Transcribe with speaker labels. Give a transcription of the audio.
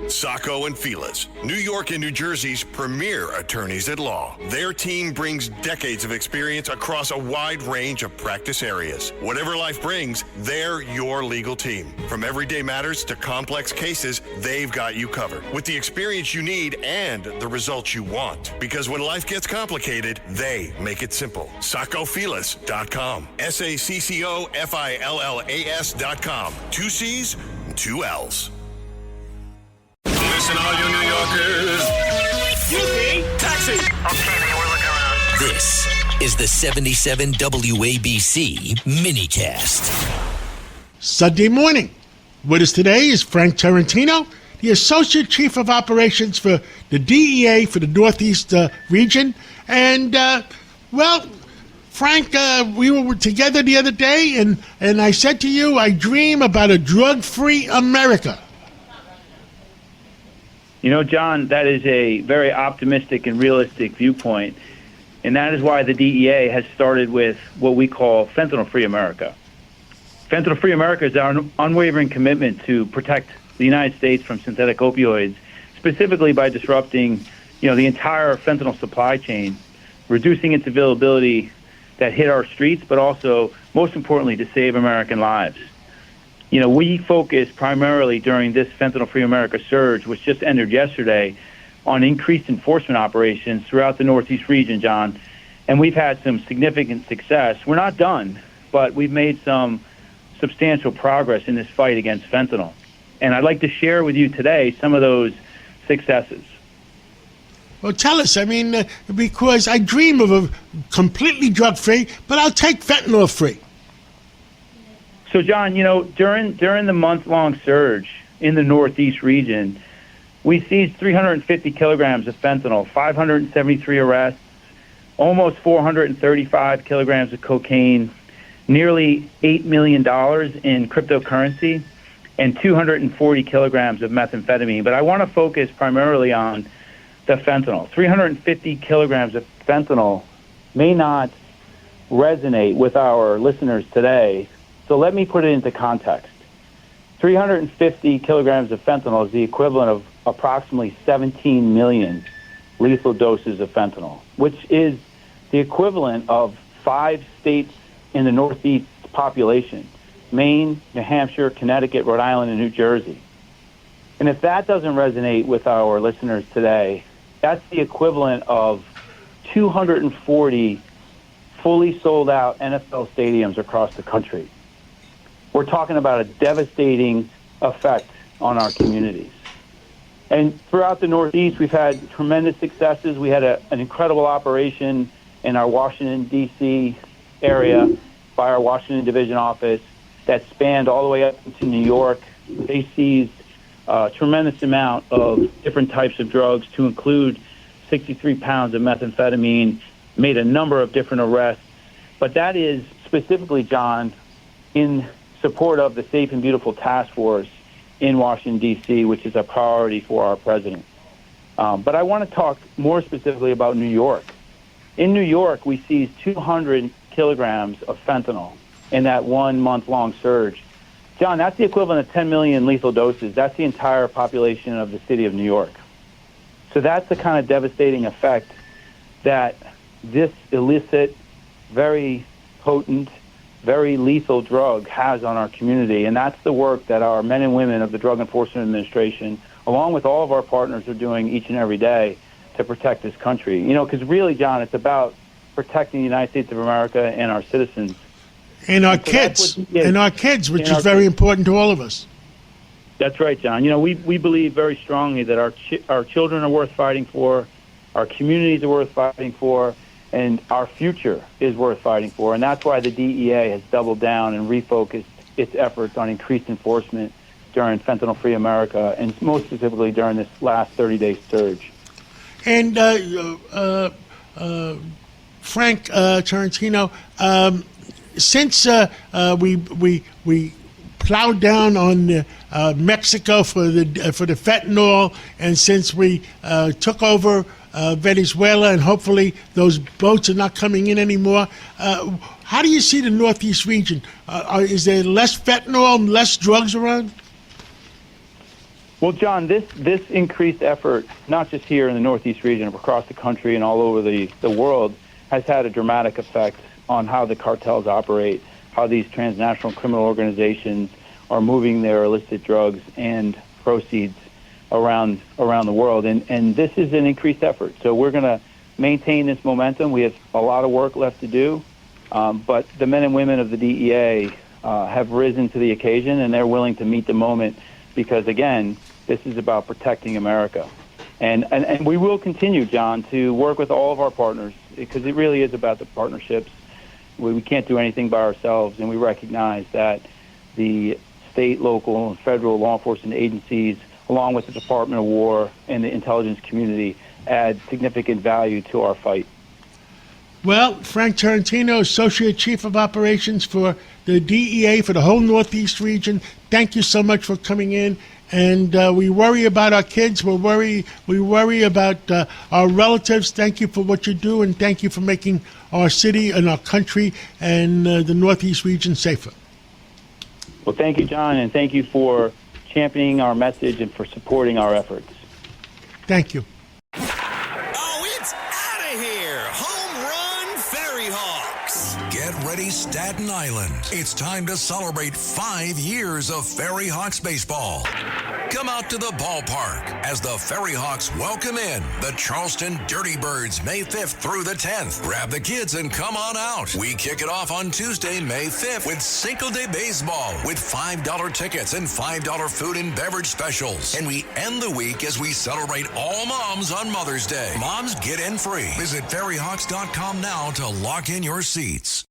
Speaker 1: Sacco and Felice, New York and New Jersey's premier attorneys at law. Their team brings decades of experience across a wide range of practice areas. Whatever life brings, they're your legal team. From everyday matters to complex cases, they've got you covered with the experience you need and the results you want. Because when life gets complicated, they make it simple. SaccoFelice.com. SACCOFILLAS.com. 2 C's, 2 L's.
Speaker 2: Listen, all you New Yorkers. Excuse me, taxi.
Speaker 3: Okay, man, we're looking around.
Speaker 4: This is the 77 WABC minicast.
Speaker 5: Sunday morning. With us today is Frank Tarentino, the Associate Chief of Operations for the DEA for the Northeast region. And, Frank, we were together the other day, and I said to you, I dream about a drug-free America.
Speaker 6: You know, John, that is a very optimistic and realistic viewpoint, and that is why the DEA has started with what we call Fentanyl-Free America. Fentanyl-Free America is our unwavering commitment to protect the United States from synthetic opioids, specifically by disrupting, the entire fentanyl supply chain, reducing its availability that hit our streets, but also, most importantly, to save American lives. We focus primarily during this Fentanyl-Free America surge, which just ended yesterday, on increased enforcement operations throughout the Northeast region, John. And we've had some significant success. We're not done, but we've made some substantial progress in this fight against fentanyl. And I'd like to share with you today some of those successes.
Speaker 5: Well, tell us, because I dream of a completely drug-free, but I'll take fentanyl-free.
Speaker 6: So, John, during the month-long surge in the Northeast region, we seized 350 kilograms of fentanyl, 573 arrests, almost 435 kilograms of cocaine, nearly $8 million in cryptocurrency, and 240 kilograms of methamphetamine. But I want to focus primarily on the fentanyl. 350 kilograms of fentanyl may not resonate with our listeners today, so let me put it into context. 350 kilograms of fentanyl is the equivalent of approximately 17 million lethal doses of fentanyl, which is the equivalent of 5 states in the Northeast population: Maine, New Hampshire, Connecticut, Rhode Island, and New Jersey. And if that doesn't resonate with our listeners today, that's the equivalent of 240 fully sold out NFL stadiums across the country. We're talking about a devastating effect on our communities. And throughout the Northeast, we've had tremendous successes. We had an incredible operation in our Washington, D.C. area by our Washington Division office that spanned all the way up to New York. They seized a tremendous amount of different types of drugs, to include 63 pounds of methamphetamine, made a number of different arrests. But that is specifically, John, in support of the Safe and Beautiful Task Force in Washington, D.C., which is a priority for our president. But I want to talk more specifically about New York. In New York, we seized 200 kilograms of fentanyl in that 1 month-long surge. John, that's the equivalent of 10 million lethal doses. That's the entire population of the city of New York. So that's the kind of devastating effect that this illicit, very potent, very lethal drug has on our community. And that's the work that our men and women of the Drug Enforcement Administration, along with all of our partners, are doing each and every day to protect this country. Because really, John, it's about protecting the United States of America and our citizens.
Speaker 5: And our kids, which is very important to all of us.
Speaker 6: That's right, John. We believe very strongly that our children are worth fighting for, our communities are worth fighting for, and our future is worth fighting for. And that's why the DEA has doubled down and refocused its efforts on increased enforcement during Fentanyl-Free America, and most specifically during this last 30-day surge.
Speaker 5: And Frank Tarentino, since we plowed down on Mexico for the fentanyl, and since we took over Venezuela, and hopefully those boats are not coming in anymore, how do you see the Northeast region? Is there less fentanyl and less drugs around?
Speaker 6: Well, John, this increased effort, not just here in the Northeast region, but across the country and all over the world, has had a dramatic effect on how the cartels operate, how these transnational criminal organizations are moving their illicit drugs and proceeds around the world. And this is an increased effort. So we're going to maintain this momentum. We have a lot of work left to do, but the men and women of the DEA have risen to the occasion, and they're willing to meet the moment because, again, this is about protecting America. And we will continue, John, to work with all of our partners because it really is about the partnerships. We can't do anything by ourselves, and we recognize that the state, local, and federal law enforcement agencies, along with the Department of War and the intelligence community, add significant value to our fight.
Speaker 5: Well, Frank Tarentino, Associate Chief of Operations for the DEA for the whole Northeast region, thank you so much for coming in. And we worry about our kids. We worry about our relatives. Thank you for what you do, and thank you for making our city and our country and the Northeast region safer.
Speaker 6: Well, thank you, John, and thank you for championing our message and for supporting our efforts.
Speaker 5: Thank you.
Speaker 2: Oh, it's out of here. Home run Ferry Hawks.
Speaker 7: Get ready, Staten Island. It's time to celebrate 5 years of Ferry Hawks baseball. Come out to the ballpark as the Ferry Hawks welcome in the Charleston Dirty Birds May 5th through the 10th. Grab the kids and come on out. We kick it off on Tuesday, May 5th with Cinco de Baseball with $5 tickets and $5 food and beverage specials. And we end the week as we celebrate all moms on Mother's Day. Moms get in free. Visit ferryhawks.com now to lock in your seats.